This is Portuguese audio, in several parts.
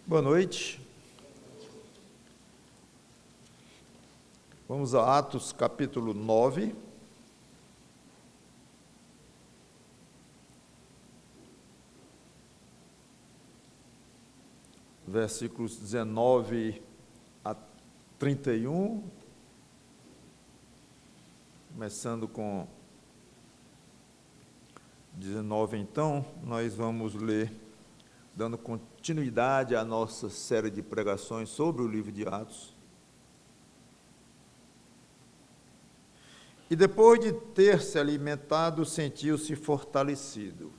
Boa noite. Vamos a Atos capítulo 9. Versículos 19 a 31. Começando com 19, então, nós vamos ler, dando continuidade à nossa série de pregações sobre o livro de Atos. E depois de ter se alimentado, sentiu-se fortalecido.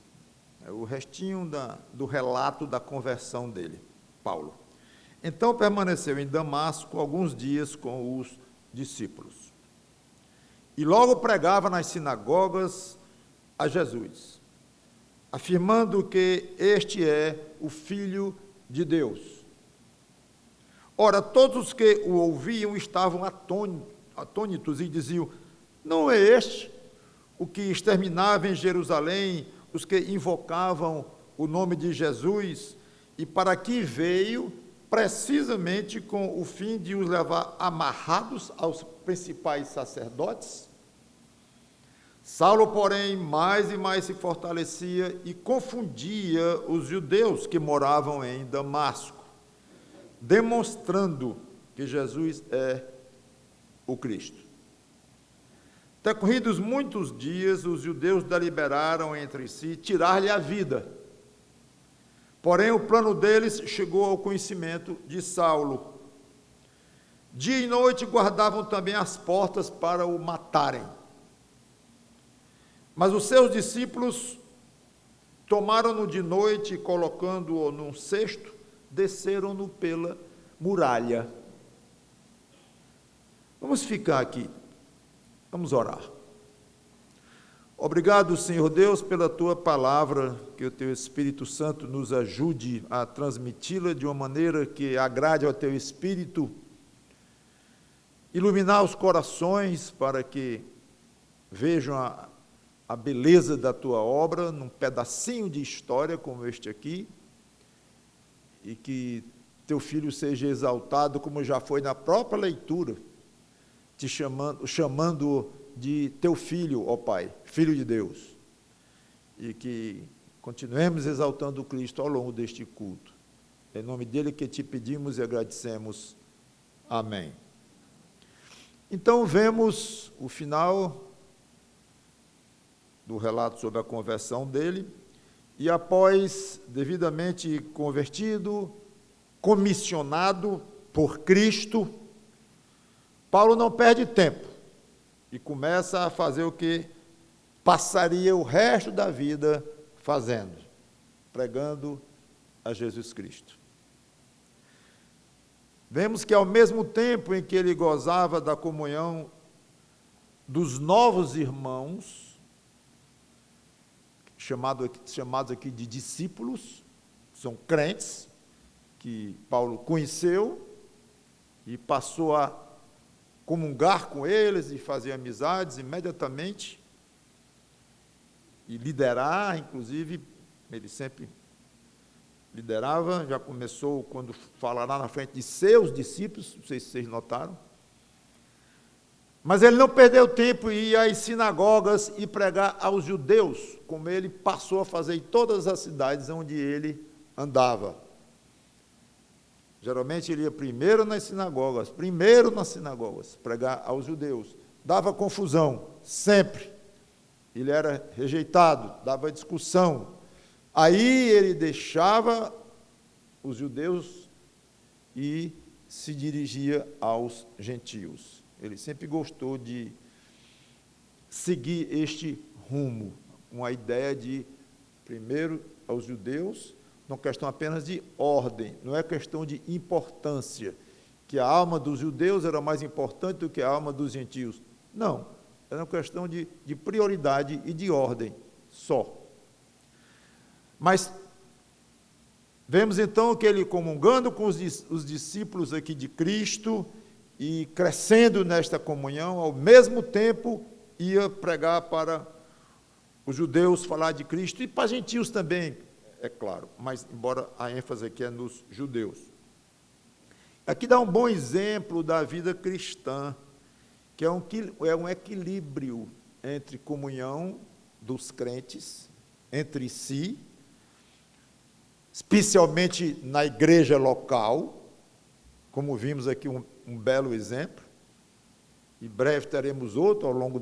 É o restinho do relato da conversão dele, Paulo. Então permaneceu em Damasco alguns dias com os discípulos. E logo pregava nas sinagogas a Jesus, afirmando que este é o Filho de Deus. Ora, todos os que o ouviam estavam atônitos e diziam: não é este o que exterminava em Jerusalém os que invocavam o nome de Jesus, e para aqui veio precisamente com o fim de os levar amarrados aos principais sacerdotes? Saulo, porém, mais e mais se fortalecia e confundia os judeus que moravam em Damasco, demonstrando que Jesus é o Cristo. Decorridos muitos dias, os judeus deliberaram entre si tirar-lhe a vida. Porém, o plano deles chegou ao conhecimento de Saulo. Dia e noite guardavam também as portas para o matarem. Mas os seus discípulos tomaram-no de noite e, colocando-o num cesto, desceram-no pela muralha. Vamos ficar aqui. Vamos orar. Obrigado, Senhor Deus, pela Tua palavra, que o Teu Espírito Santo nos ajude a transmiti-la de uma maneira que agrade ao Teu Espírito, iluminar os corações para que vejam a beleza da Tua obra, num pedacinho de história como este aqui, e que Teu Filho seja exaltado, como já foi na própria leitura, te chamando de Teu Filho, ó Pai, Filho de Deus, e que continuemos exaltando o Cristo ao longo deste culto. É em nome dele que te pedimos e agradecemos. Amém. Então, vemos o final do relato sobre a conversão dele, e após devidamente convertido, comissionado por Cristo, Paulo não perde tempo e começa a fazer o que passaria o resto da vida fazendo, pregando a Jesus Cristo. Vemos que ao mesmo tempo em que ele gozava da comunhão dos novos irmãos, chamados aqui de discípulos, são crentes, que Paulo conheceu e passou a comungar com eles e fazer amizades imediatamente, e liderar, inclusive, ele sempre liderava, já começou quando falará na frente de seus discípulos, não sei se vocês notaram, mas ele não perdeu tempo em ir às sinagogas e pregar aos judeus, como ele passou a fazer em todas as cidades onde ele andava. Geralmente ele ia primeiro nas sinagogas, pregar aos judeus. Dava confusão, sempre. Ele era rejeitado, dava discussão. Aí ele deixava os judeus e se dirigia aos gentios. Ele sempre gostou de seguir este rumo, uma ideia de, primeiro, aos judeus, não questão apenas de ordem, não é questão de importância, que a alma dos judeus era mais importante do que a alma dos gentios. Não, era uma questão de prioridade e de ordem só. Mas vemos então que ele, comungando com os discípulos aqui de Cristo e crescendo nesta comunhão, ao mesmo tempo ia pregar para os judeus, falar de Cristo, e para gentios também, é claro, mas embora a ênfase aqui é nos judeus. Aqui dá um bom exemplo da vida cristã, que é um equilíbrio entre comunhão dos crentes entre si, especialmente na igreja local, como vimos aqui um belo exemplo. Em breve teremos outro ao longo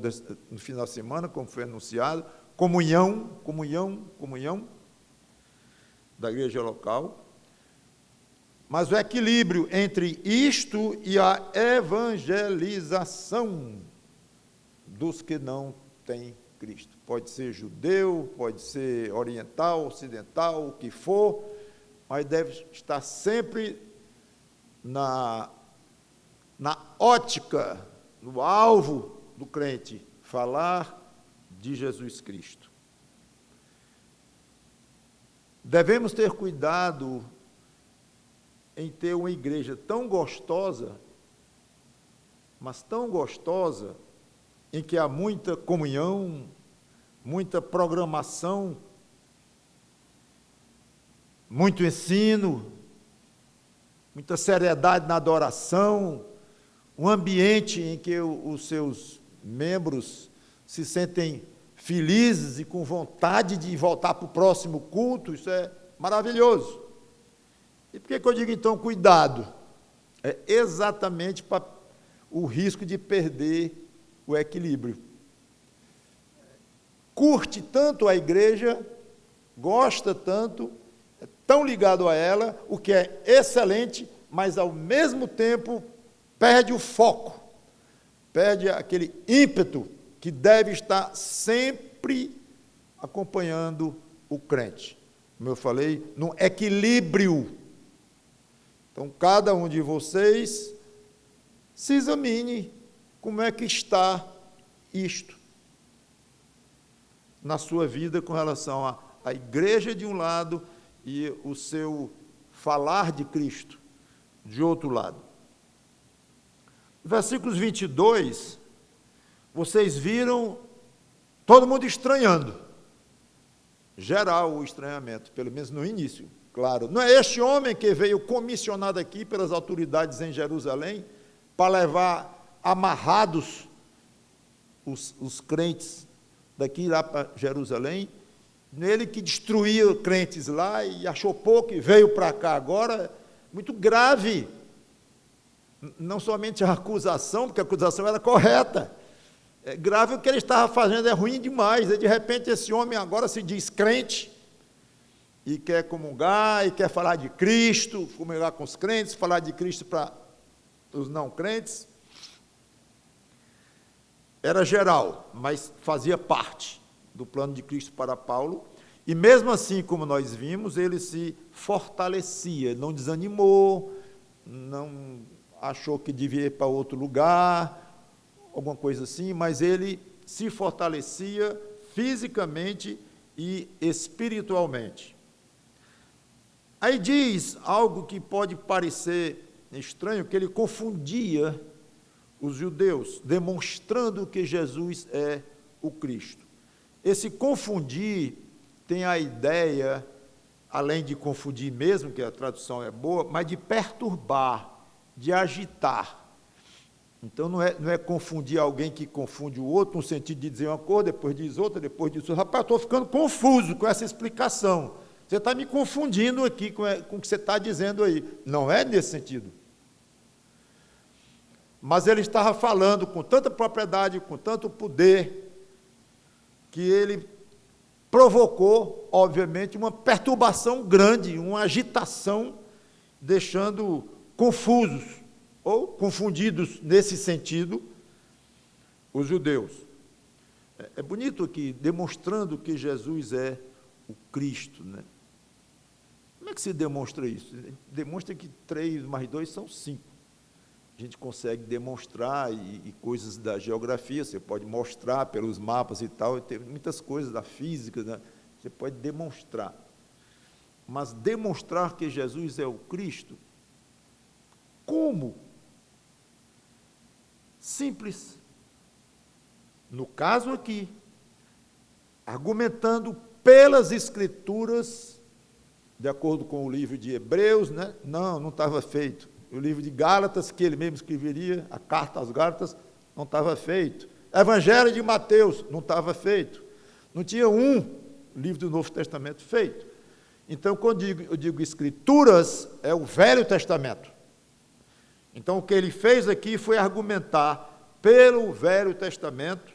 no final da semana, como foi anunciado. Comunhão da igreja local. Mas o equilíbrio entre isto e a evangelização dos que não têm Cristo. Pode ser judeu, pode ser oriental, ocidental, o que for, mas deve estar sempre na ótica, no alvo do crente, falar de Jesus Cristo. Devemos ter cuidado em ter uma igreja tão gostosa, mas tão gostosa, em que há muita comunhão, muita programação, muito ensino, muita seriedade na adoração, um ambiente em que os seus membros se sentem felizes e com vontade de voltar para o próximo culto. Isso é maravilhoso. E por que eu digo, então, cuidado? É exatamente para o risco de perder o equilíbrio. Curte tanto a igreja, gosta tanto, é tão ligado a ela, o que é excelente, mas, ao mesmo tempo, perde o foco, perde aquele ímpeto que deve estar sempre acompanhando o crente. Como eu falei, num equilíbrio. Então, cada um de vocês se examine como é que está isto na sua vida com relação à igreja de um lado e o seu falar de Cristo de outro lado. Versículos 22, vocês viram todo mundo estranhando. Geral o estranhamento, pelo menos no início. Claro, não é este homem que veio comissionado aqui pelas autoridades em Jerusalém para levar amarrados os crentes daqui lá para Jerusalém, nele que destruía crentes lá e achou pouco e veio para cá agora. Muito grave, não somente a acusação, porque a acusação era correta, é grave o que ele estava fazendo, é ruim demais. E de repente esse homem agora se diz crente, e quer comungar, e quer falar de Cristo, comungar com os crentes, falar de Cristo para os não crentes. Era geral, mas fazia parte do plano de Cristo para Paulo, e mesmo assim, como nós vimos, ele se fortalecia, não desanimou, não achou que devia ir para outro lugar, alguma coisa assim, mas ele se fortalecia fisicamente e espiritualmente. Aí diz algo que pode parecer estranho, que ele confundia os judeus, demonstrando que Jesus é o Cristo. Esse confundir tem a ideia, além de confundir mesmo, que a tradução é boa, mas de perturbar, de agitar. Então não é confundir alguém que confunde o outro, no sentido de dizer uma coisa, depois diz outra, depois diz outra. Rapaz, eu estou ficando confuso com essa explicação. Você está me confundindo aqui com o que você está dizendo aí. Não é nesse sentido. Mas ele estava falando com tanta propriedade, com tanto poder, que ele provocou, obviamente, uma perturbação grande, uma agitação, deixando confusos, ou confundidos nesse sentido, os judeus. É bonito aqui, demonstrando que Jesus é o Cristo, né? Como é que se demonstra isso? Demonstra que 3 mais 2 são 5. A gente consegue demonstrar, e coisas da geografia, você pode mostrar pelos mapas e tal, e tem muitas coisas da física, né? Você pode demonstrar. Mas demonstrar que Jesus é o Cristo, como? Simples. No caso aqui, argumentando pelas Escrituras de acordo com o livro de Hebreus, né? Não estava feito. O livro de Gálatas, que ele mesmo escreveria, a carta aos Gálatas, não estava feito. Evangelho de Mateus, não estava feito. Não tinha um livro do Novo Testamento feito. Então, quando eu digo Escrituras, é o Velho Testamento. Então, o que ele fez aqui foi argumentar pelo Velho Testamento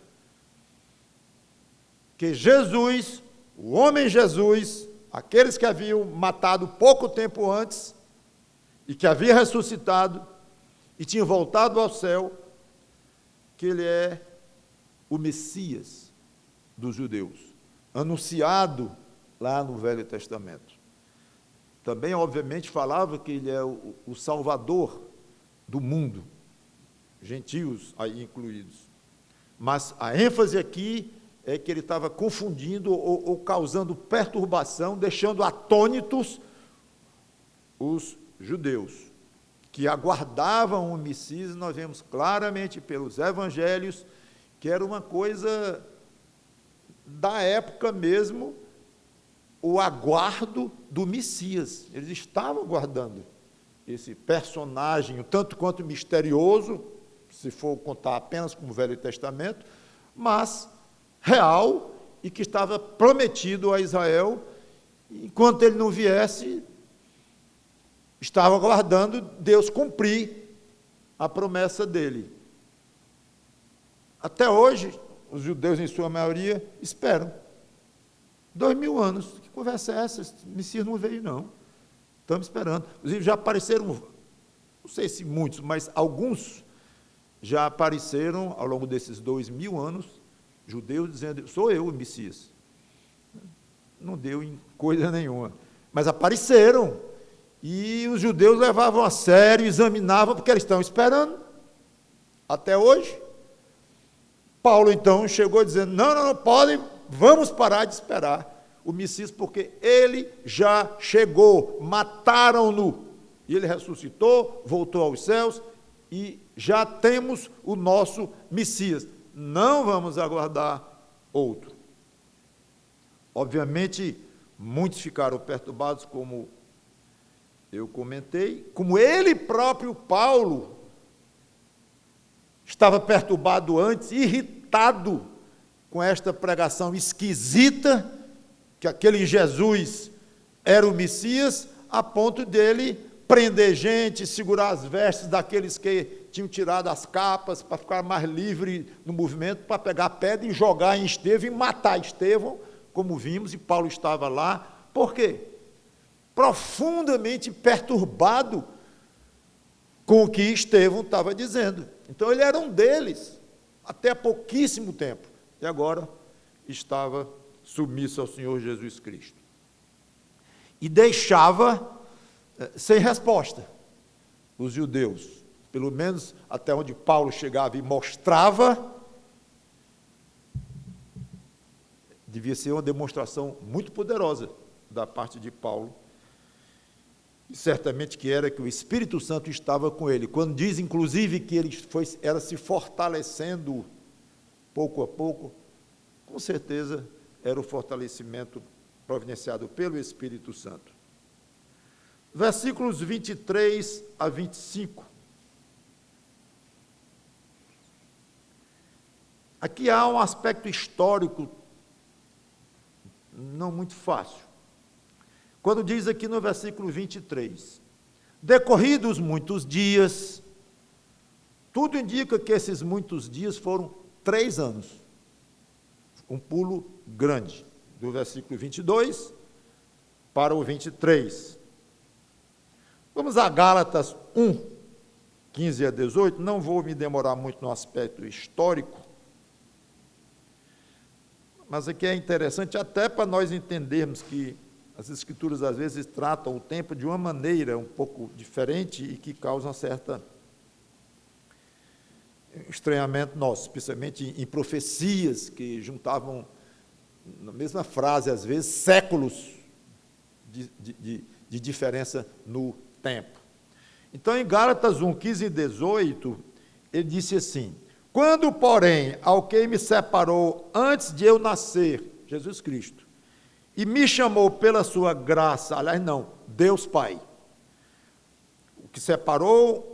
que Jesus, o homem Jesus, aqueles que haviam matado pouco tempo antes e que havia ressuscitado e tinha voltado ao céu, que ele é o Messias dos judeus, anunciado lá no Velho Testamento. Também, obviamente, falava que ele é o Salvador do mundo, gentios aí incluídos. Mas a ênfase aqui é que ele estava confundindo ou causando perturbação, deixando atônitos os judeus, que aguardavam o Messias. Nós vemos claramente pelos evangelhos que era uma coisa da época mesmo, o aguardo do Messias. Eles estavam aguardando esse personagem, tanto quanto misterioso, se for contar apenas com o Velho Testamento, mas real e que estava prometido a Israel. Enquanto ele não viesse, estava aguardando Deus cumprir a promessa dele. Até hoje, os judeus, em sua maioria, esperam. 2000 anos. Que conversa é essa? Esse Messias não veio, não. Estamos esperando. Inclusive, já apareceram, não sei se muitos, mas alguns já apareceram ao longo desses 2000 anos, judeus dizendo: sou eu o Messias. Não deu em coisa nenhuma. Mas apareceram. E os judeus levavam a sério, examinavam, porque eles estão esperando. Até hoje. Paulo, então, chegou dizendo: não podem, vamos parar de esperar o Messias, porque ele já chegou, mataram-no, e ele ressuscitou, voltou aos céus, e já temos o nosso Messias. Não vamos aguardar outro. Obviamente, muitos ficaram perturbados, como eu comentei, como ele próprio, Paulo, estava perturbado antes, irritado com esta pregação esquisita, que aquele Jesus era o Messias, a ponto dele prender gente, segurar as vestes daqueles que tinham tirado as capas para ficar mais livre no movimento, para pegar pedra e jogar em Estevão e matar Estevão, como vimos, e Paulo estava lá. Por quê? Profundamente perturbado com o que Estevão estava dizendo. Então ele era um deles, até há pouquíssimo tempo, e agora estava submisso ao Senhor Jesus Cristo. E deixava sem resposta os judeus, pelo menos até onde Paulo chegava e mostrava. Devia ser uma demonstração muito poderosa da parte de Paulo, e certamente que era que o Espírito Santo estava com ele. Quando diz, inclusive, que ele era se fortalecendo pouco a pouco, com certeza era o fortalecimento providenciado pelo Espírito Santo. Versículos 23 a 25. Aqui há um aspecto histórico não muito fácil. Quando diz aqui no versículo 23, decorridos muitos dias, tudo indica que esses muitos dias foram 3 anos. Um pulo grande, do versículo 22 para o 23. Vamos a Gálatas 1, 15 a 18, não vou me demorar muito no aspecto histórico, mas aqui é interessante até para nós entendermos que as Escrituras às vezes tratam o tempo de uma maneira um pouco diferente e que causa um certo estranhamento nosso, especialmente em profecias que juntavam na mesma frase, às vezes, séculos de diferença no tempo. Então, em Gálatas 1, 15 e 18, ele disse assim: quando, porém, ao que me separou antes de eu nascer, Jesus Cristo, e me chamou pela sua graça, aliás, não, Deus Pai, o que separou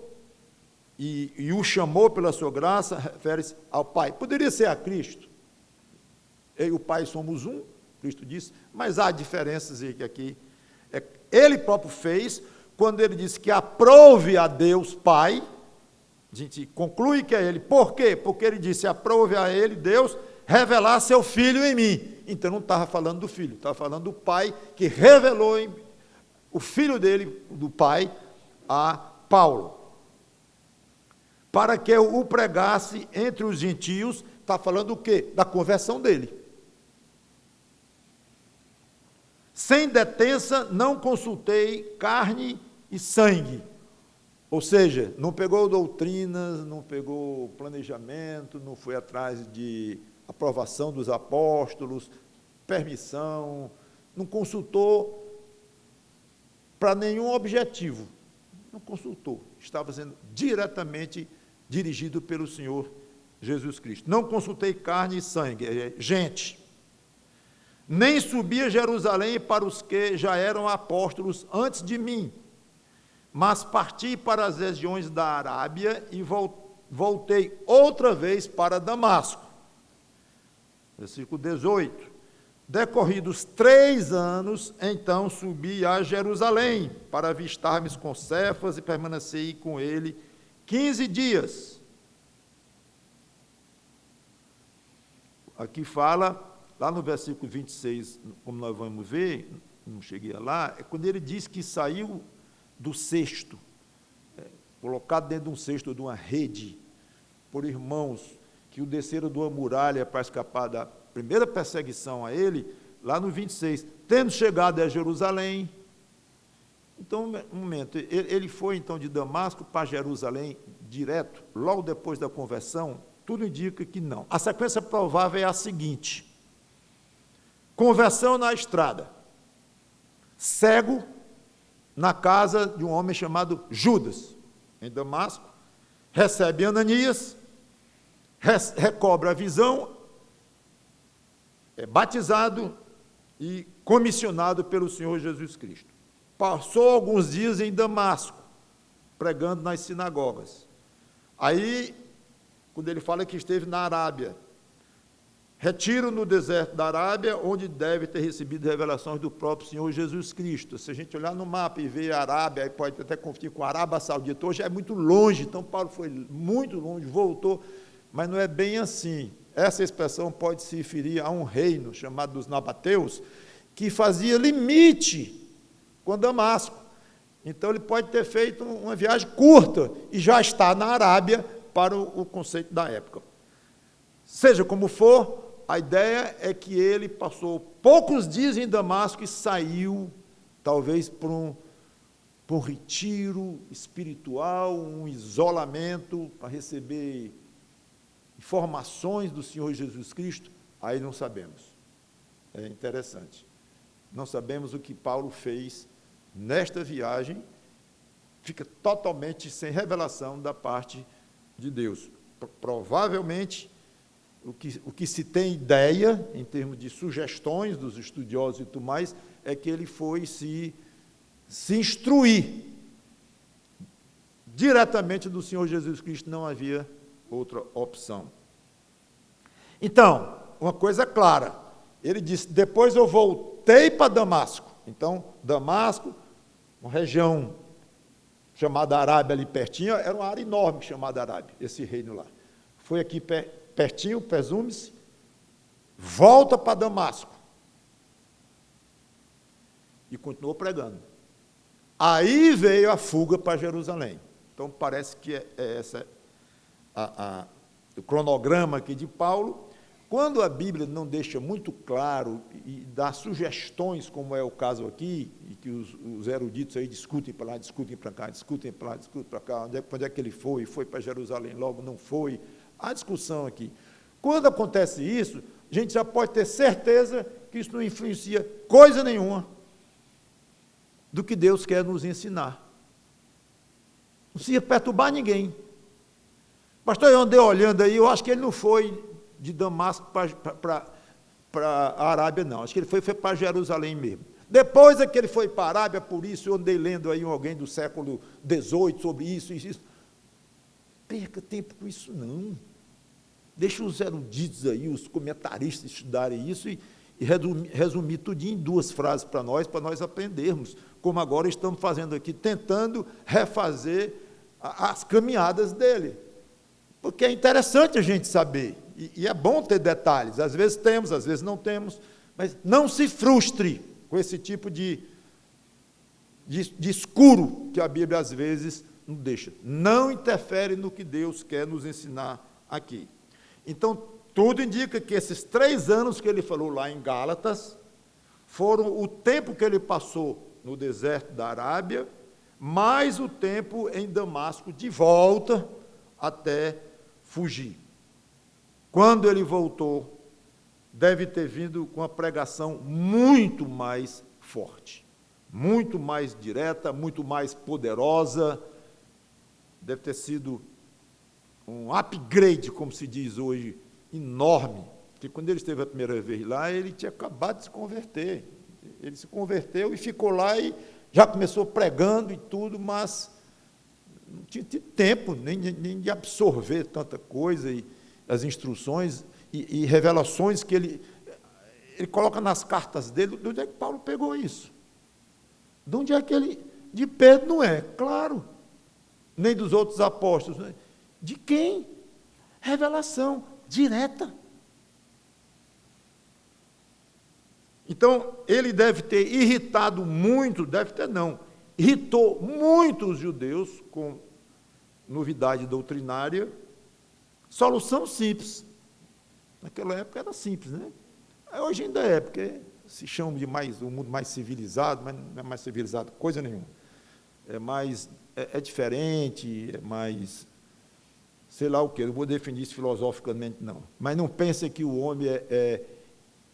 e o chamou pela sua graça, refere-se ao Pai. Poderia ser a Cristo. Eu e o Pai somos um, Cristo disse, mas há diferenças aqui. Ele próprio fez, quando ele disse que aprove a Deus Pai, a gente conclui que é ele. Por quê? Porque ele disse, aprove a ele, Deus, revelar seu Filho em mim. Então não estava falando do Filho, estava falando do Pai, que revelou o Filho dele, do Pai, a Paulo. Para que eu o pregasse entre os gentios, está falando do quê? Da conversão dele. Sem detença, não consultei carne e sangue. Ou seja, não pegou doutrinas, não pegou planejamento, não foi atrás de aprovação dos apóstolos, permissão, não consultou para nenhum objetivo. Não consultou, estava sendo diretamente dirigido pelo Senhor Jesus Cristo. Não consultei carne e sangue, gente. Nem subi a Jerusalém para os que já eram apóstolos antes de mim, mas parti para as regiões da Arábia e voltei outra vez para Damasco. Versículo 18. Decorridos 3 anos, então subi a Jerusalém para avistar-me com Cefas e permaneci com ele 15 dias. Aqui fala, lá no versículo 26, como nós vamos ver, não cheguei lá, é quando ele diz que saiu do cesto, colocado dentro de um cesto, de uma rede, por irmãos que o desceram de uma muralha para escapar da primeira perseguição a ele, lá no 26, tendo chegado a Jerusalém. Então, um momento, ele foi então de Damasco para Jerusalém direto, logo depois da conversão? Tudo indica que não. A sequência provável é a seguinte: conversão na estrada, cego na casa de um homem chamado Judas, em Damasco, recebe Ananias, recobra a visão, é batizado e comissionado pelo Senhor Jesus Cristo. Passou alguns dias em Damasco, pregando nas sinagogas. Aí, quando ele fala que esteve na Arábia, retiro no deserto da Arábia, onde deve ter recebido revelações do próprio Senhor Jesus Cristo. Se a gente olhar no mapa e ver a Arábia, aí pode até confundir com a Arábia Saudita, hoje é muito longe, então Paulo foi muito longe, voltou, mas não é bem assim. Essa expressão pode se referir a um reino chamado dos Nabateus, que fazia limite com Damasco. Então ele pode ter feito uma viagem curta e já está na Arábia para o conceito da época. Seja como for, a ideia é que ele passou poucos dias em Damasco e saiu, talvez, para um retiro espiritual, um isolamento, para receber informações do Senhor Jesus Cristo. Aí não sabemos. É interessante. Não sabemos o que Paulo fez nesta viagem, fica totalmente sem revelação da parte de Deus. Provavelmente, o que se tem ideia, em termos de sugestões dos estudiosos e tudo mais, é que ele foi se instruir diretamente do Senhor Jesus Cristo, não havia outra opção. Então, uma coisa clara, ele disse, depois eu voltei para Damasco. Então, Damasco, uma região chamada Arábia ali pertinho, era uma área enorme chamada Arábia, esse reino lá. Foi aqui pertinho, presume-se, volta para Damasco. E continuou pregando. Aí veio a fuga para Jerusalém. Então, parece que é essa o cronograma aqui de Paulo. Quando a Bíblia não deixa muito claro e dá sugestões, como é o caso aqui, e que os eruditos aí discutem para lá, discutem para cá, discutem para lá, discutem para cá, onde é que ele foi para Jerusalém, logo não foi, há discussão aqui. Quando acontece isso, a gente já pode ter certeza que isso não influencia coisa nenhuma do que Deus quer nos ensinar. Não precisa perturbar ninguém. Pastor, eu andei olhando aí, eu acho que ele não foi de Damasco para a Arábia, não. Acho que ele foi para Jerusalém mesmo. Depois é que ele foi para a Arábia, por isso eu andei lendo aí alguém do século XVIII sobre isso e isso. Perca tempo com isso, não. Deixa os eruditos aí, os comentaristas estudarem isso e resumir tudinho em 2 frases para nós aprendermos, como agora estamos fazendo aqui, tentando refazer as caminhadas dele. Porque é interessante a gente saber, e é bom ter detalhes, às vezes temos, às vezes não temos, mas não se frustre com esse tipo de escuro que a Bíblia às vezes nos deixa. Não interfere no que Deus quer nos ensinar aqui. Então, tudo indica que esses 3 anos que ele falou lá em Gálatas foram o tempo que ele passou no deserto da Arábia, mais o tempo em Damasco de volta até fugir. Quando ele voltou, deve ter vindo com uma pregação muito mais forte, muito mais direta, muito mais poderosa. Deve ter sido um upgrade, como se diz hoje, enorme, porque quando ele esteve a primeira vez lá, ele tinha acabado de se converter. Ele se converteu e ficou lá e já começou pregando e tudo, mas não tinha tempo nem de absorver tanta coisa, e as instruções e revelações que ele coloca nas cartas dele. De onde é que Paulo pegou isso? De onde é que ele... De Pedro não é, claro, nem dos outros apóstolos. Né? De quem? Revelação direta. Então, ele deve ter irritado muito, irritou muito os judeus com novidade doutrinária. Solução simples. Naquela época era simples, né? Hoje ainda é, porque se chama de um mundo mais civilizado, mas não é mais civilizado coisa nenhuma. É diferente, é mais... sei lá o quê, não vou definir isso filosoficamente, não. Mas não pense que o homem é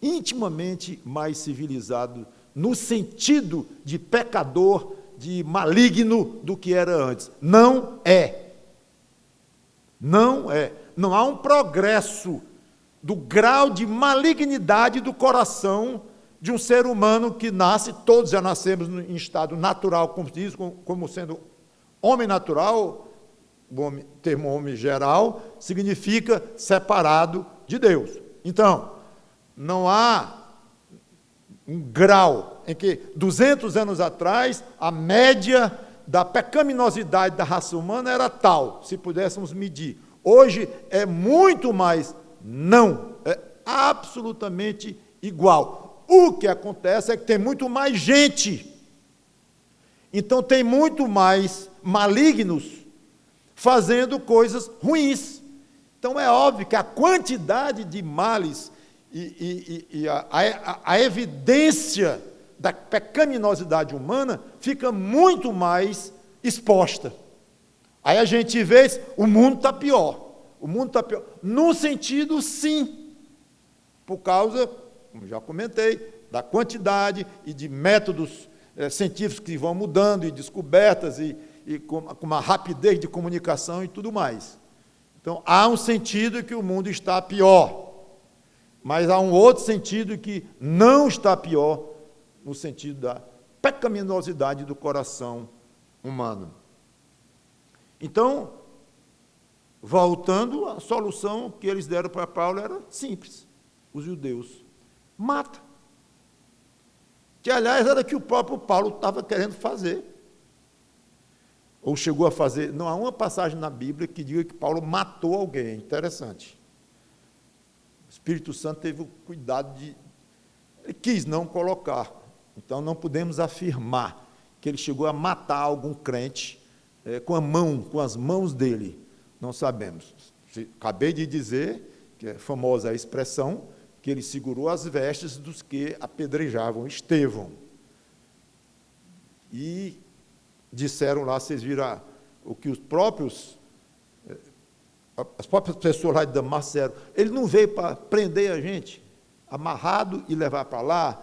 intimamente mais civilizado, no sentido de pecador, de maligno, do que era antes. Não é. Não é. Não há um progresso do grau de malignidade do coração de um ser humano que nasce, todos já nascemos em estado natural, como se diz, como sendo homem natural. O termo homem geral significa separado de Deus. Então, não há um grau em que 200 anos atrás a média da pecaminosidade da raça humana era tal, se pudéssemos medir. Hoje é muito mais, não, é absolutamente igual. O que acontece é que tem muito mais gente, então tem muito mais malignos fazendo coisas ruins. Então é óbvio que a quantidade de males e a evidência da pecaminosidade humana fica muito mais exposta. Aí a gente vê, o mundo está pior. O mundo está pior. No sentido, sim, por causa, como já comentei, da quantidade e de métodos científicos que vão mudando, e descobertas, e com uma rapidez de comunicação e tudo mais. Então, há um sentido que o mundo está pior, mas há um outro sentido que não está pior, no sentido da pecaminosidade do coração humano. Então, voltando, a solução que eles deram para Paulo era simples. Os judeus, mata. Que, aliás, era o que o próprio Paulo estava querendo fazer. Ou chegou a fazer. Não há uma passagem na Bíblia que diga que Paulo matou alguém. Interessante. O Espírito Santo teve o cuidado de... Ele quis não colocar. Então, não podemos afirmar que ele chegou a matar algum crente com as mãos dele. Não sabemos. Acabei de dizer, que é famosa a expressão, que ele segurou as vestes dos que apedrejavam Estevão. E disseram lá, vocês viram o que as próprias pessoas lá de Damasco disseram, ele não veio para prender a gente, amarrado e levar para lá,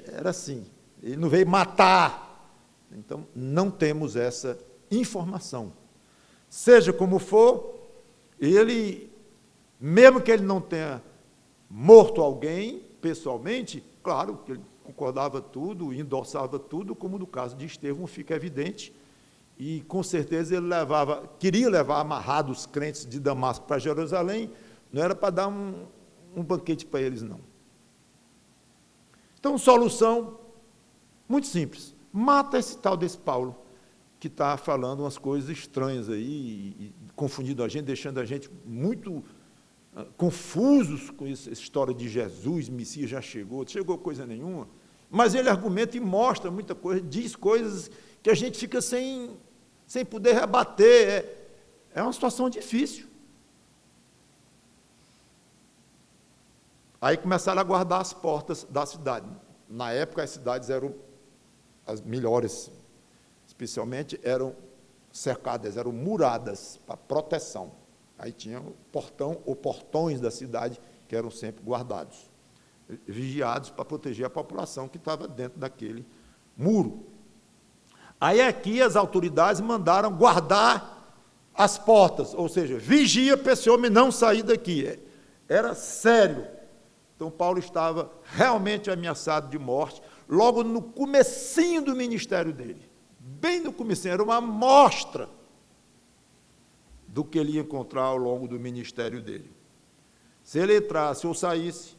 era assim, ele não veio matar. Então, não temos essa informação. Seja como for, ele, mesmo que ele não tenha morto alguém, pessoalmente, claro que ele concordava tudo, endossava tudo, como no caso de Estevão fica evidente, e com certeza ele queria levar amarrados os crentes de Damasco para Jerusalém, não era para dar um banquete para eles, não. Então, solução muito simples, mata esse tal desse Paulo, que está falando umas coisas estranhas aí, e confundindo a gente, deixando a gente muito confusos com essa história de Jesus, Messias já chegou coisa nenhuma, mas ele argumenta e mostra muita coisa, diz coisas que a gente fica sem poder rebater, é uma situação difícil. Aí começaram a guardar as portas da cidade. Na época as cidades eram as melhores, especialmente eram cercadas, eram muradas para proteção. Aí tinha o portão ou portões da cidade que eram sempre guardados, vigiados para proteger a população que estava dentro daquele muro. Aí aqui as autoridades mandaram guardar as portas, ou seja, vigia para esse homem não sair daqui. Era sério. Então Paulo estava realmente ameaçado de morte, logo no comecinho do ministério dele. Bem no comecinho, era uma amostra do que ele ia encontrar ao longo do ministério dele. Se ele entrasse ou saísse,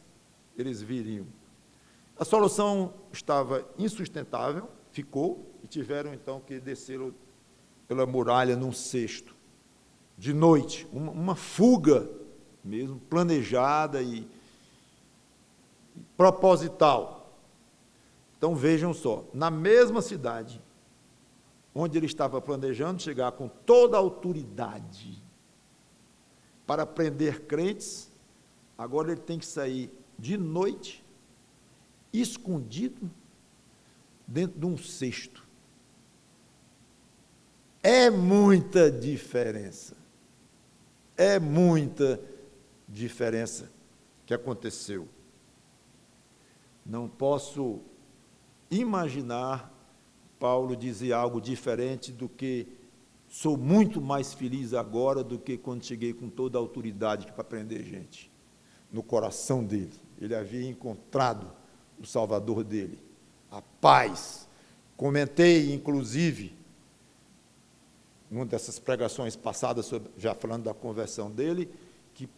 eles viriam. A solução estava insustentável, ficou, e tiveram então que descer pela muralha num cesto, de noite, uma fuga mesmo, planejada e proposital. Então vejam só, na mesma cidade, onde ele estava planejando chegar com toda a autoridade para prender crentes, agora ele tem que sair de noite, escondido, dentro de um cesto. É muita diferença. É muita diferença que aconteceu. Não posso imaginar Paulo dizer algo diferente do que sou muito mais feliz agora do que quando cheguei com toda a autoridade para prender gente. No coração dele, ele havia encontrado o Salvador dele, a paz. Comentei, inclusive, numa dessas pregações passadas, já falando da conversão dele, que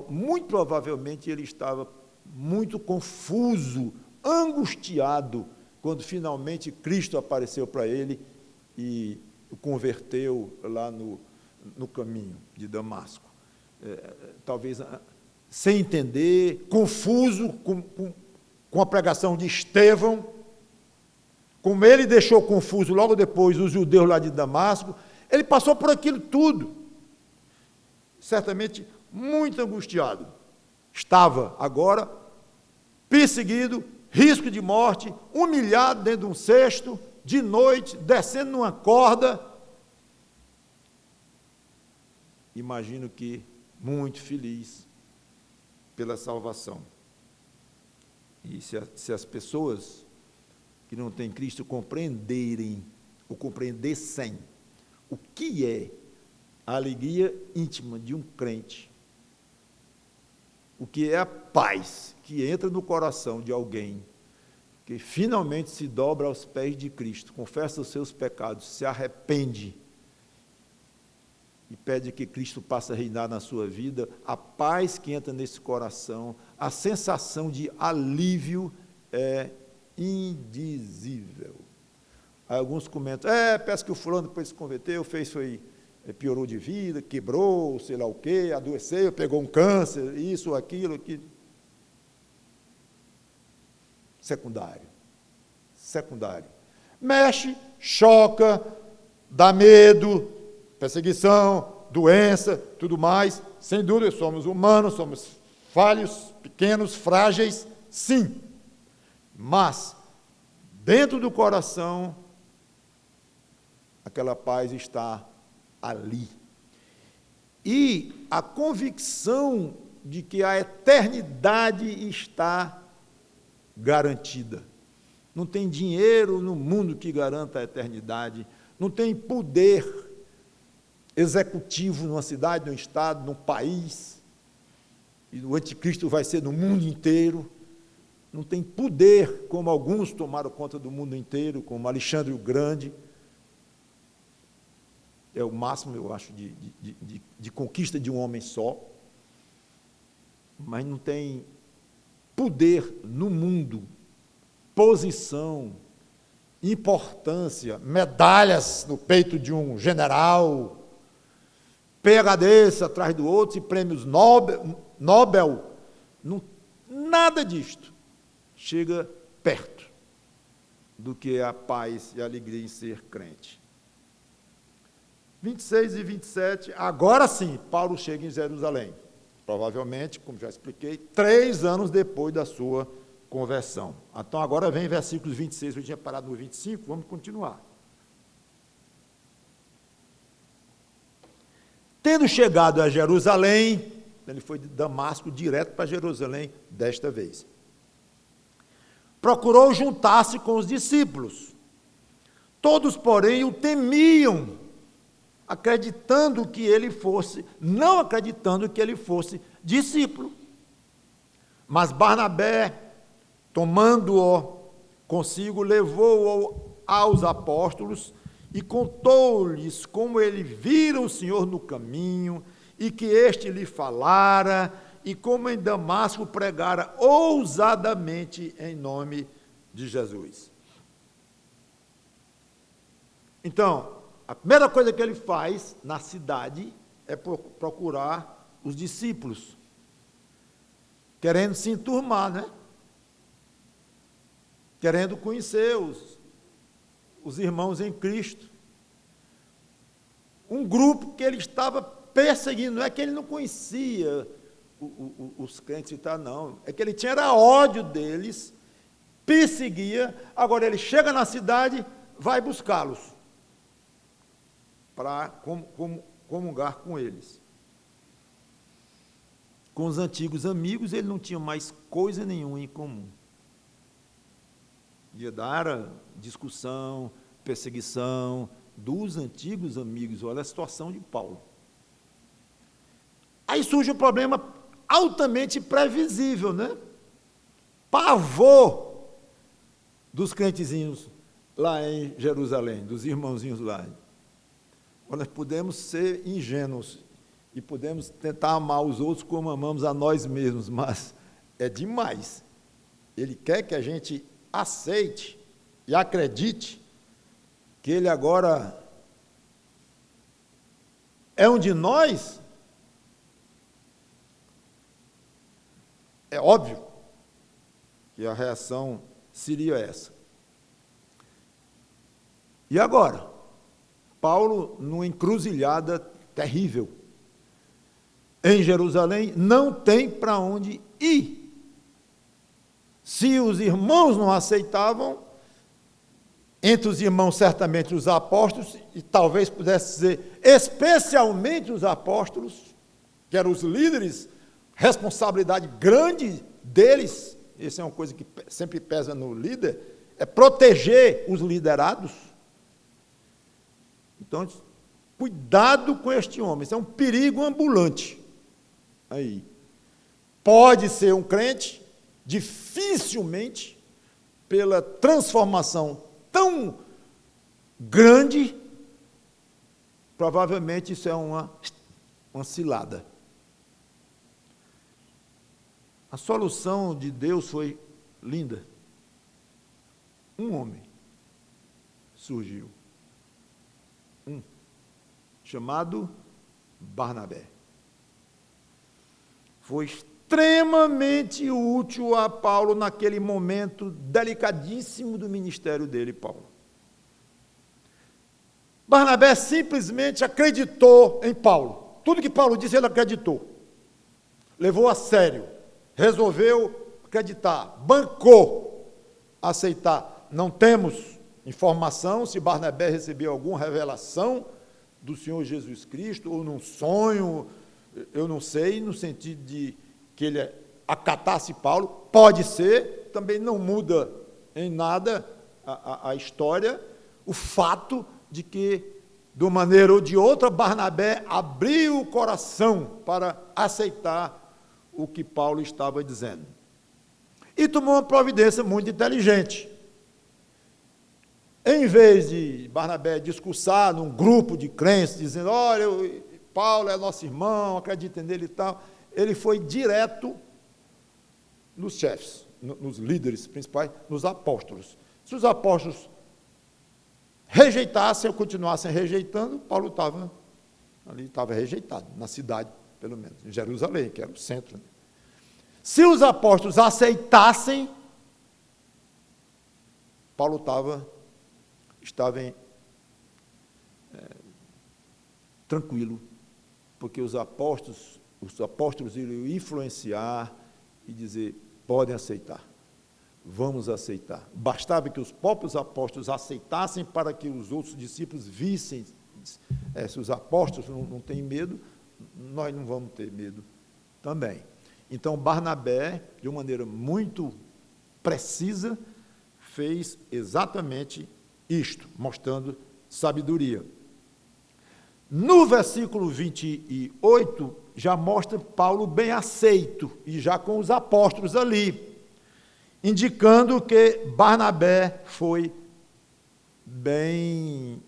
muito provavelmente ele estava muito confuso, angustiado, quando finalmente Cristo apareceu para ele e o converteu lá no caminho de Damasco. Talvez sem entender, confuso com a pregação de Estevão, como ele deixou confuso logo depois os judeus lá de Damasco, ele passou por aquilo tudo, certamente muito angustiado. Estava agora perseguido, risco de morte, humilhado dentro de um cesto, de noite, descendo numa corda. Imagino que muito feliz pela salvação. E se as pessoas que não têm Cristo compreenderem, ou compreendessem, o que é a alegria íntima de um crente, o que é a paz que entra no coração de alguém que finalmente se dobra aos pés de Cristo, confessa os seus pecados, se arrepende e pede que Cristo passe a reinar na sua vida, a paz que entra nesse coração, a sensação de alívio é indizível. Aí alguns comentam, parece que o fulano depois se converteu, piorou de vida, quebrou, sei lá o quê, adoeceu, pegou um câncer, isso, aquilo. Secundário. Mexe, choca, dá medo, perseguição, doença, tudo mais. Sem dúvida, somos humanos, somos falhos, pequenos, frágeis, sim. Mas, dentro do coração, aquela paz está ali. E a convicção de que a eternidade está garantida. Não tem dinheiro no mundo que garanta a eternidade, não tem poder executivo numa cidade, num estado, num país, e o anticristo vai ser no mundo inteiro. não tem poder como alguns tomaram conta do mundo inteiro, como Alexandre o Grande. É o máximo, eu acho, de conquista de um homem só. Mas não tem poder no mundo, posição, importância, medalhas no peito de um general, PhDs atrás do outro e prêmios Nobel, não, nada disto chega perto do que a paz e a alegria em ser crente. 26 e 27, agora sim, Paulo chega em Jerusalém. Provavelmente, como já expliquei, 3 anos depois da sua conversão. Então, agora vem versículos 26, eu tinha parado no 25, vamos continuar. Tendo chegado a Jerusalém, ele foi de Damasco direto para Jerusalém desta vez. Procurou juntar-se com os discípulos. Todos, porém, o temiam, acreditando que ele fosse, não acreditando que ele fosse discípulo. Mas Barnabé, tomando-o consigo, levou-o aos apóstolos e contou-lhes como ele vira o Senhor no caminho e que este lhe falara e como em Damasco pregara ousadamente em nome de Jesus. Então, a primeira coisa que ele faz na cidade é procurar os discípulos, querendo se enturmar, né? Querendo conhecer os irmãos em Cristo. Um grupo que ele estava perseguindo, não é que ele não conhecia os crentes e tal, não. É que ele tinha ódio deles, perseguia, agora ele chega na cidade, vai buscá-los para comungar com eles. Com os antigos amigos, ele não tinha mais coisa nenhuma em comum. Ia dar discussão, perseguição dos antigos amigos. Olha a situação de Paulo. Aí surge um problema altamente previsível, né? Pavor dos crentezinhos lá em Jerusalém, dos irmãozinhos lá. Nós podemos ser ingênuos e podemos tentar amar os outros como amamos a nós mesmos, mas é demais. Ele quer que a gente aceite e acredite que ele agora é um de nós. É óbvio que a reação seria essa. E agora? Paulo, numa encruzilhada terrível, em Jerusalém, não tem para onde ir. Se os irmãos não aceitavam, entre os irmãos, certamente os apóstolos, e talvez pudesse dizer, especialmente os apóstolos, que eram os líderes, responsabilidade grande deles, essa é uma coisa que sempre pesa no líder, é proteger os liderados. Então, cuidado com este homem, isso é um perigo ambulante. Aí, pode ser um crente, dificilmente, pela transformação tão grande, provavelmente isso é uma cilada. A solução de Deus foi linda. Um homem surgiu. Chamado Barnabé. Foi extremamente útil a Paulo naquele momento delicadíssimo do ministério dele, Paulo. Barnabé simplesmente acreditou em Paulo. Tudo que Paulo disse, ele acreditou. Levou a sério. Resolveu acreditar. Bancou. Aceitar. Não temos informação se Barnabé recebeu alguma revelação do Senhor Jesus Cristo, ou num sonho, eu não sei, no sentido de que ele acatasse Paulo, pode ser, também não muda em nada a história, o fato de que, de uma maneira ou de outra, Barnabé abriu o coração para aceitar o que Paulo estava dizendo. E tomou uma providência muito inteligente. Em vez de Barnabé discursar num grupo de crentes, dizendo, olha, Paulo é nosso irmão, acredita nele e tal, ele foi direto nos chefes, nos líderes principais, nos apóstolos. Se os apóstolos rejeitassem ou continuassem rejeitando, Paulo estava rejeitado, na cidade, pelo menos, em Jerusalém, que era o centro. Se os apóstolos aceitassem, Paulo estava tranquilo, porque os apóstolos iriam influenciar e dizer, podem aceitar, vamos aceitar. Bastava que os próprios apóstolos aceitassem para que os outros discípulos vissem, se os apóstolos não têm medo, nós não vamos ter medo também. Então, Barnabé, de uma maneira muito precisa, fez exatamente isto, mostrando sabedoria. No versículo 28, já mostra Paulo bem aceito, e já com os apóstolos ali, indicando que Barnabé foi bem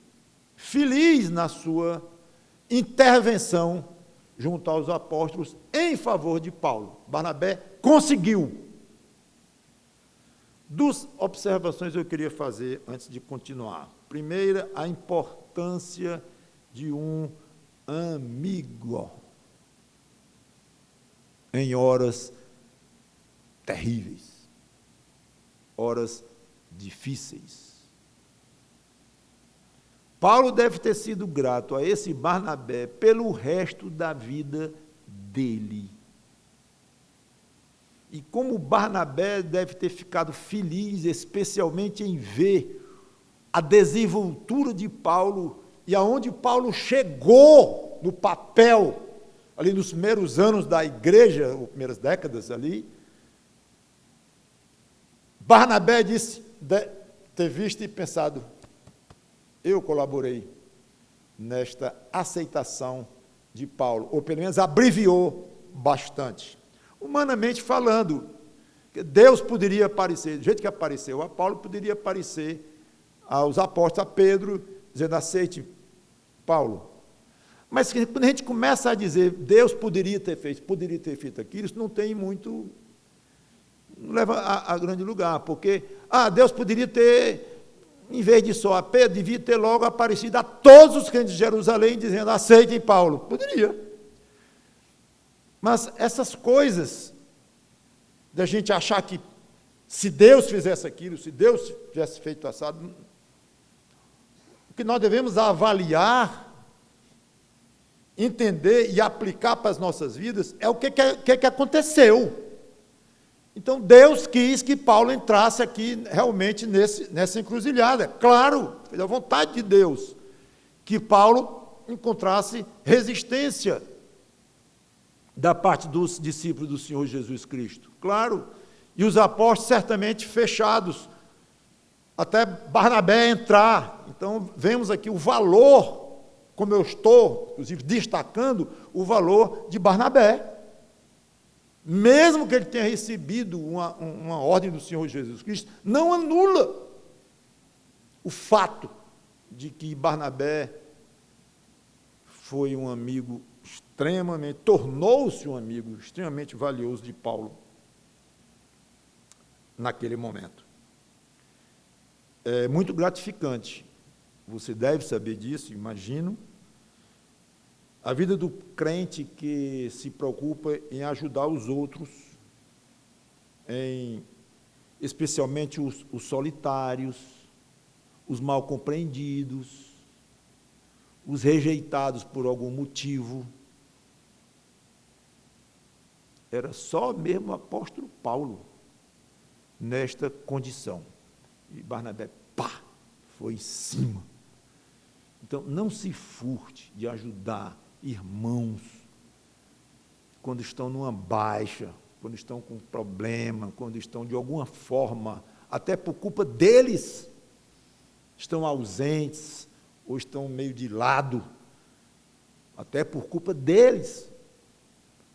feliz na sua intervenção junto aos apóstolos em favor de Paulo. Barnabé conseguiu. Duas observações eu queria fazer antes de continuar. Primeira, a importância de um amigo em horas terríveis, horas difíceis. Paulo deve ter sido grato a esse Barnabé pelo resto da vida dele. E como Barnabé deve ter ficado feliz, especialmente em ver a desenvoltura de Paulo e aonde Paulo chegou no papel, ali nos primeiros anos da igreja, ou primeiras décadas ali. Barnabé disse ter visto e pensado, eu colaborei nesta aceitação de Paulo, ou pelo menos abreviou bastante. Humanamente falando, Deus poderia aparecer, do jeito que apareceu a Paulo, poderia aparecer aos apóstolos, a Pedro, dizendo, aceite Paulo. Mas quando a gente começa a dizer, Deus poderia ter feito aquilo, isso não tem muito, não leva a grande lugar, porque, Deus poderia ter, em vez de só a Pedro, devia ter logo aparecido a todos os crentes de Jerusalém, dizendo, aceitem Paulo. Poderia. Mas essas coisas, da gente achar que se Deus fizesse aquilo, se Deus tivesse feito assado, o que nós devemos avaliar, entender e aplicar para as nossas vidas é o que aconteceu. Então, Deus quis que Paulo entrasse aqui realmente nessa encruzilhada. Claro, foi a vontade de Deus que Paulo encontrasse resistência da parte dos discípulos do Senhor Jesus Cristo. Claro, e os apóstolos certamente fechados, até Barnabé entrar. Então, vemos aqui o valor, como eu estou, inclusive, destacando o valor de Barnabé. Mesmo que ele tenha recebido uma ordem do Senhor Jesus Cristo, não anula o fato de que Barnabé foi um amigo tornou-se um amigo extremamente valioso de Paulo naquele momento. É muito gratificante, você deve saber disso, imagino, a vida do crente que se preocupa em ajudar os outros, especialmente os solitários, os mal compreendidos, os rejeitados por algum motivo. Era só mesmo o apóstolo Paulo nesta condição. E Barnabé, foi em cima. Então, não se furte de ajudar irmãos quando estão numa baixa, quando estão com problema, quando estão de alguma forma, até por culpa deles, estão ausentes ou estão meio de lado, até por culpa deles.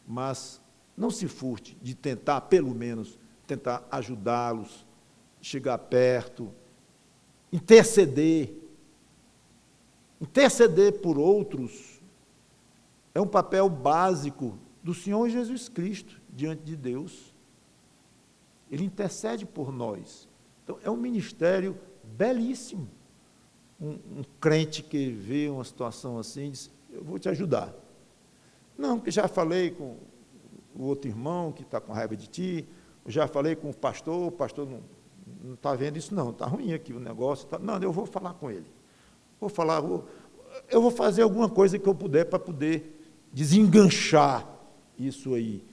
Mas não se furte de tentar, pelo menos, tentar ajudá-los, chegar perto, interceder. Interceder por outros é um papel básico do Senhor Jesus Cristo diante de Deus. Ele intercede por nós. Então, é um ministério belíssimo. Um crente que vê uma situação assim, diz, eu vou te ajudar. Não, porque já falei com o outro irmão que está com raiva de ti, eu já falei com o pastor não está vendo isso não, está ruim aqui o negócio. Não, eu vou falar com ele. Eu vou fazer alguma coisa que eu puder para poder desenganchar isso aí.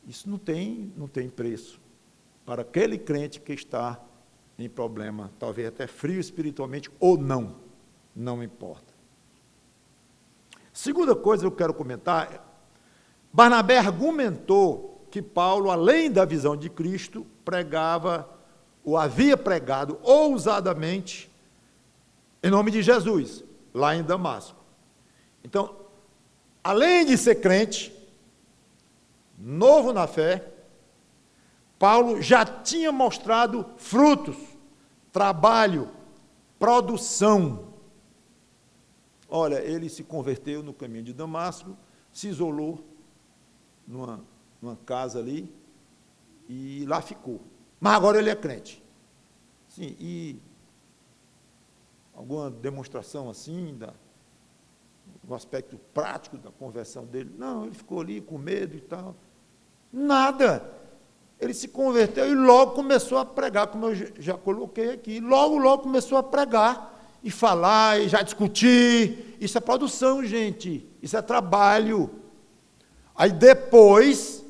Isso não tem preço para aquele crente que está em problema, talvez até frio espiritualmente ou não importa. Segunda coisa que eu quero comentar, Barnabé argumentou que Paulo, além da visão de Cristo, havia pregado ousadamente em nome de Jesus, lá em Damasco. Então, além de ser crente, novo na fé, Paulo já tinha mostrado frutos, trabalho, produção. Olha, ele se converteu no caminho de Damasco, se isolou numa casa ali e lá ficou. Mas agora ele é crente. Sim, e alguma demonstração assim, do aspecto prático da conversão dele? Não, ele ficou ali com medo e tal. Nada. Ele se converteu e logo começou a pregar, como eu já coloquei aqui. Logo começou a pregar e falar, e já discutir. Isso é produção, gente. Isso é trabalho. Aí depois,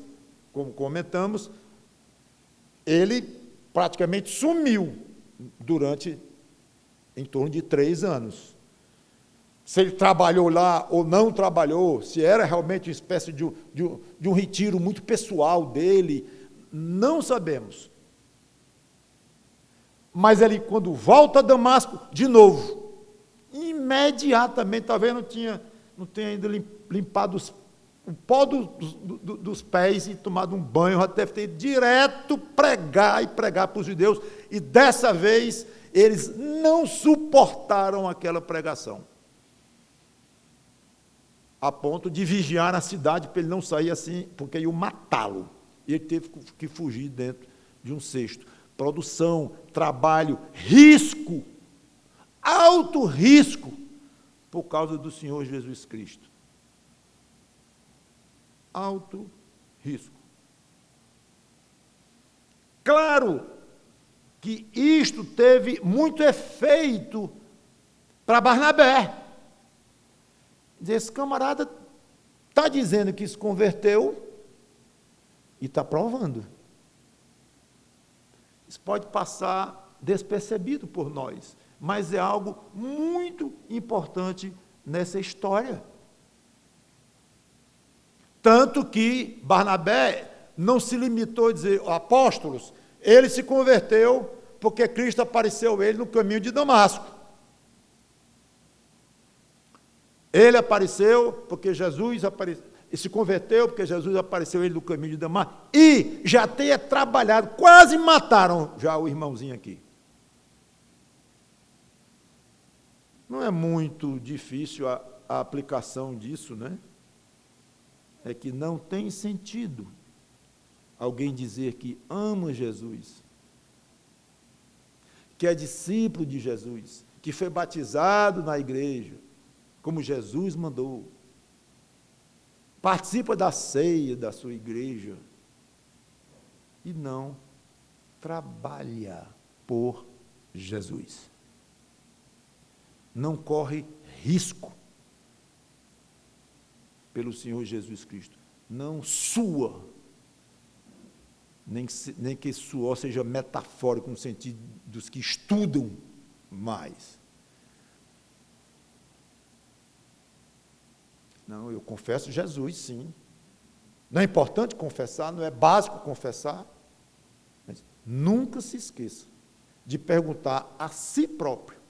como comentamos, ele praticamente sumiu durante em torno de 3 anos. Se ele trabalhou lá ou não trabalhou, se era realmente uma espécie de um retiro muito pessoal dele, não sabemos. Mas ele, quando volta a Damasco, de novo, imediatamente, talvez não tenha ainda limpado o pó dos pés e tomado um banho, já deve ter ido direto pregar para os judeus, e dessa vez eles não suportaram aquela pregação, a ponto de vigiar na cidade para ele não sair assim, porque iam matá-lo. E ele teve que fugir dentro de um cesto. Produção, trabalho, risco, alto risco, por causa do Senhor Jesus Cristo. Alto risco. Claro que isto teve muito efeito para Barnabé. Esse camarada está dizendo que se converteu e está provando. Isso pode passar despercebido por nós, mas é algo muito importante nessa história. Tanto que Barnabé não se limitou a dizer, apóstolos, ele se converteu porque Cristo apareceu a ele no caminho de Damasco. Ele apareceu porque Jesus apareceu, e se converteu porque Jesus apareceu a ele no caminho de Damasco, e já tenha trabalhado, quase mataram já o irmãozinho aqui. Não é muito difícil a aplicação disso, né? É que não tem sentido alguém dizer que ama Jesus, que é discípulo de Jesus, que foi batizado na igreja, como Jesus mandou, participa da ceia da sua igreja, e não trabalha por Jesus. Não corre risco pelo Senhor Jesus Cristo. Não sua, nem que suor seja metafórico, no sentido dos que estudam mais. Não, eu confesso Jesus, sim. Não é importante confessar, não é básico confessar, mas nunca se esqueça de perguntar a si próprio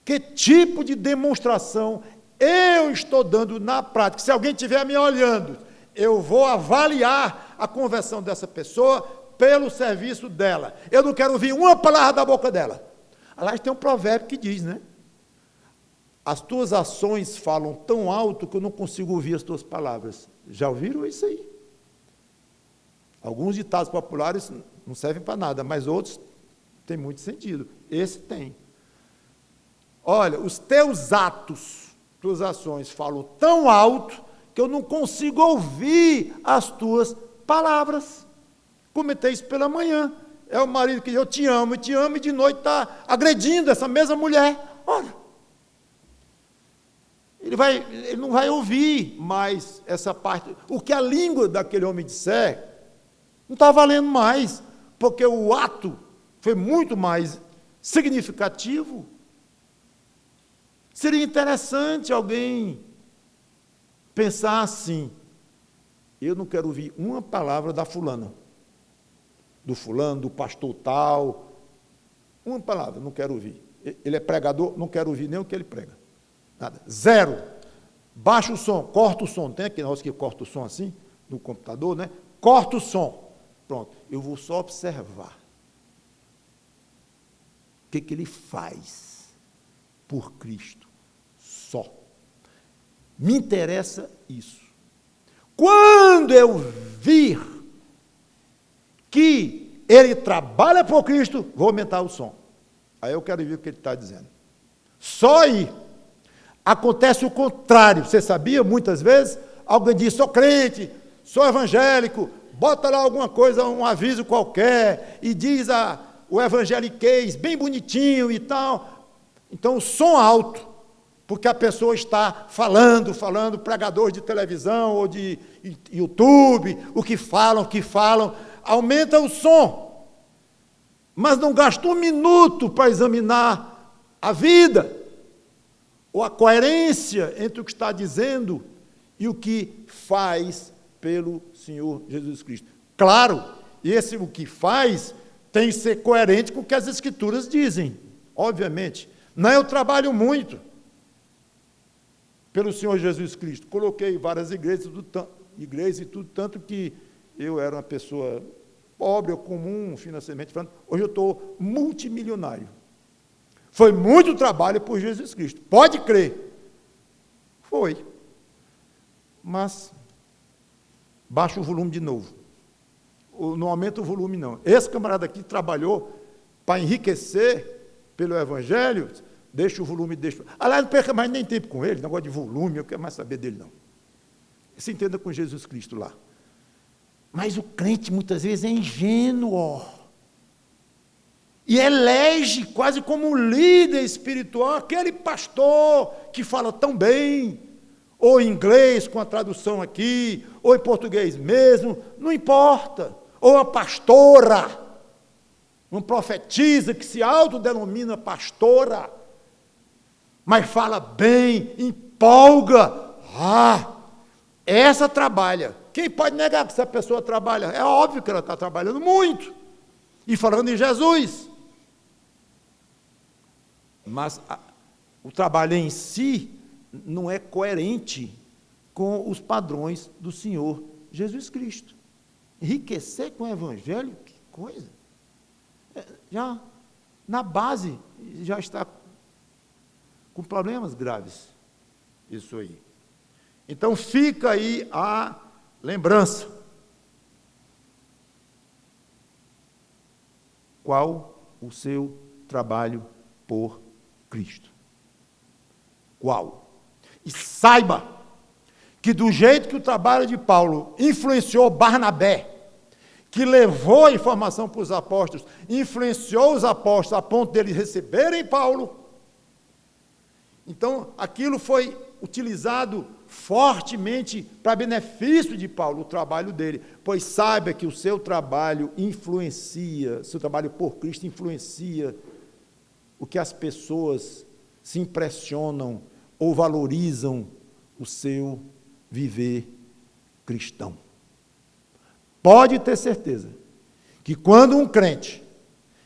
que tipo de demonstração eu estou dando na prática. Se alguém estiver me olhando, eu vou avaliar a conversão dessa pessoa pelo serviço dela. Eu não quero ouvir uma palavra da boca dela. Aliás, tem um provérbio que diz, né? As tuas ações falam tão alto que eu não consigo ouvir as tuas palavras. Já ouviram isso aí? Alguns ditados populares não servem para nada, mas outros têm muito sentido. Esse tem. Olha, os teus atos, tuas ações falam tão alto que eu não consigo ouvir as tuas palavras. Comentei isso pela manhã. É o marido que eu te amo, e de noite está agredindo essa mesma mulher. Olha, ele não vai ouvir mais essa parte. O que a língua daquele homem disser, não está valendo mais, porque o ato foi muito mais significativo. Seria interessante alguém pensar assim: eu não quero ouvir uma palavra da fulana, do fulano, do pastor tal, uma palavra, não quero ouvir. Ele é pregador, não quero ouvir nem o que ele prega. Nada. Zero. Baixa o som, corta o som. Tem aquele negócio que corta o som assim, no computador, né? Corta o som. Pronto. Eu vou só observar o que ele faz por Cristo. Só. Me interessa isso. Quando eu vir que ele trabalha por Cristo, vou aumentar o som. Aí eu quero ver o que ele está dizendo. Só aí. Acontece o contrário. Você sabia, muitas vezes, alguém diz, sou crente, sou evangélico, bota lá alguma coisa, um aviso qualquer, e diz o evangeliquez, bem bonitinho e tal. Então, o som alto, porque a pessoa está falando, pregadores de televisão ou de YouTube, o que falam, aumenta o som. Mas não gasta um minuto para examinar a vida, ou a coerência entre o que está dizendo e o que faz pelo Senhor Jesus Cristo. Claro, o que faz tem que ser coerente com o que as Escrituras dizem, obviamente. Não, eu trabalho muito pelo Senhor Jesus Cristo. Coloquei várias igrejas e tudo, tanto que eu era uma pessoa pobre ou comum, financeiramente falando. Hoje eu estou multimilionário. Foi muito trabalho por Jesus Cristo. Pode crer. Foi. Mas baixa o volume de novo. Não aumenta o volume, não. Esse camarada aqui trabalhou para enriquecer pelo Evangelho, deixa o volume, Aliás, não perca mais nem tempo com ele, negócio de volume, eu quero mais saber dele, não. Se entenda com Jesus Cristo lá. Mas o crente, muitas vezes, é ingênuo, e elege quase como um líder espiritual aquele pastor que fala tão bem, ou em inglês com a tradução aqui, ou em português mesmo, não importa, ou a pastora, uma profetisa que se autodenomina pastora, mas fala bem, empolga, essa trabalha. Quem pode negar que essa pessoa trabalha? É óbvio que ela está trabalhando muito, e falando em Jesus. Mas o trabalho em si não é coerente com os padrões do Senhor Jesus Cristo. Enriquecer com o Evangelho, que coisa. Já, na base, já está com problemas graves. Isso aí. Então, fica aí a lembrança. Qual o seu trabalho por Cristo? Qual? E saiba que do jeito que o trabalho de Paulo influenciou Barnabé, que levou a informação para os apóstolos, influenciou os apóstolos a ponto deles receberem Paulo, então aquilo foi utilizado fortemente para benefício de Paulo, o trabalho dele, pois saiba que o seu trabalho influencia, seu trabalho por Cristo influencia o que as pessoas se impressionam ou valorizam o seu viver cristão. Pode ter certeza que quando um crente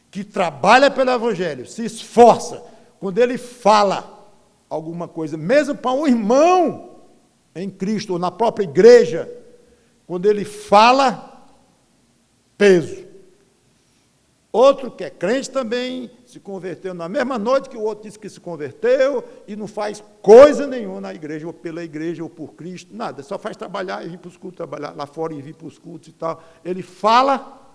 que trabalha pelo Evangelho, se esforça, quando ele fala alguma coisa, mesmo para um irmão em Cristo, ou na própria igreja, Quando ele fala, peso. Outro que é crente também, se converteu na mesma noite que o outro disse que se converteu e não faz coisa nenhuma na igreja, ou pela igreja, ou por Cristo, nada, só faz trabalhar e vir para os cultos, trabalhar lá fora e vir para os cultos e tal. Ele fala,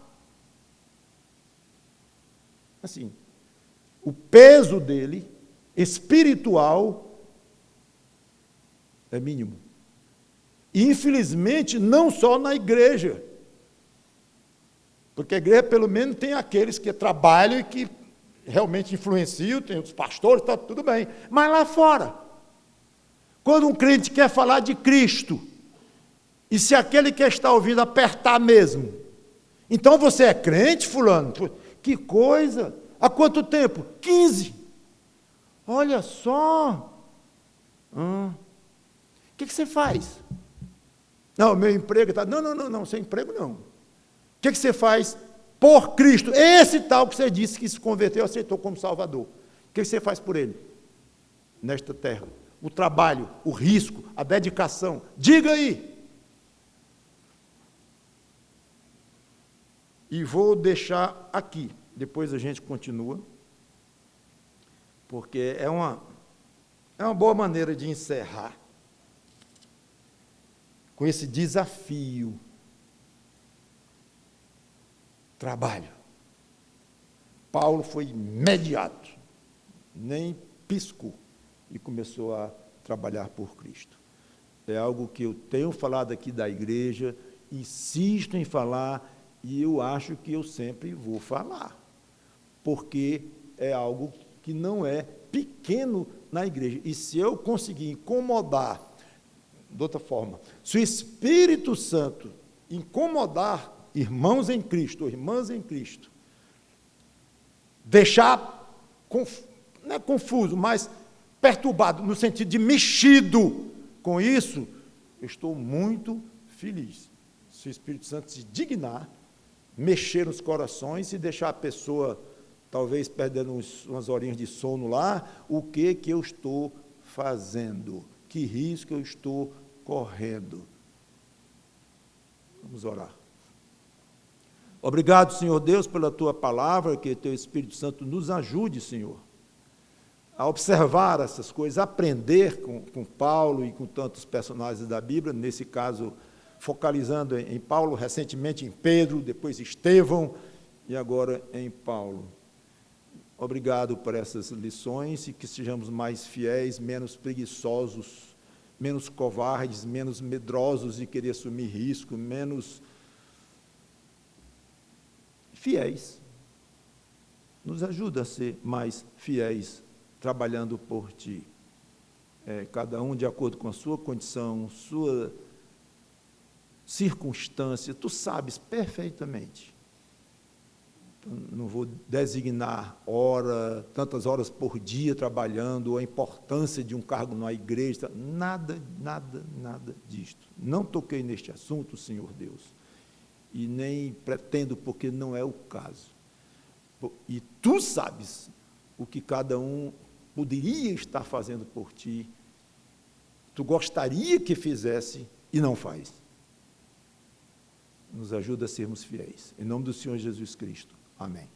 assim, o peso dele, espiritual, é mínimo. E, infelizmente, não só na igreja, porque a igreja, pelo menos, tem aqueles que trabalham e que realmente influenciam, tem os pastores, está tudo bem. Mas lá fora, quando um crente quer falar de Cristo, e se aquele que está ouvindo apertar mesmo, então você é crente, fulano? Que coisa! Há quanto tempo? 15. Olha só. O que você faz? Não, meu emprego está... Não, sem emprego não. O que você faz por Cristo? Esse tal que você disse que se converteu, aceitou como Salvador. O que você faz por ele? Nesta terra. O trabalho, o risco, a dedicação. Diga aí. E vou deixar aqui. Depois a gente continua. Porque é uma boa maneira de encerrar com esse desafio. Trabalho. Paulo foi imediato, nem piscou, e começou a trabalhar por Cristo. É algo que eu tenho falado aqui da igreja, insisto em falar, e eu acho que eu sempre vou falar, porque é algo que não é pequeno na igreja. E se eu conseguir incomodar, de outra forma, se o Espírito Santo incomodar irmãos em Cristo, ou irmãs em Cristo, deixar, não é confuso, mas perturbado, no sentido de mexido com isso, eu estou muito feliz. Se o Espírito Santo se dignar, mexer nos corações e deixar a pessoa, talvez perdendo umas horinhas de sono lá, o que eu estou fazendo? Que risco eu estou correndo? Vamos orar. Obrigado, Senhor Deus, pela Tua palavra, que Teu Espírito Santo nos ajude, Senhor, a observar essas coisas, a aprender com Paulo e com tantos personagens da Bíblia, nesse caso, focalizando em Paulo, recentemente em Pedro, depois Estevão e agora em Paulo. Obrigado por essas lições e que sejamos mais fiéis, menos preguiçosos, menos covardes, menos medrosos de querer assumir risco, menos fiéis. Nos ajuda a ser mais fiéis, trabalhando por Ti. Cada um de acordo com a sua condição, sua circunstância, Tu sabes perfeitamente. Não vou designar tantas horas por dia trabalhando, ou a importância de um cargo na igreja, nada disto. Não toquei neste assunto, Senhor Deus. E nem pretendo, porque não é o caso. E Tu sabes o que cada um poderia estar fazendo por Ti, Tu gostaria que fizesse e não faz. Nos ajuda a sermos fiéis. Em nome do Senhor Jesus Cristo. Amém.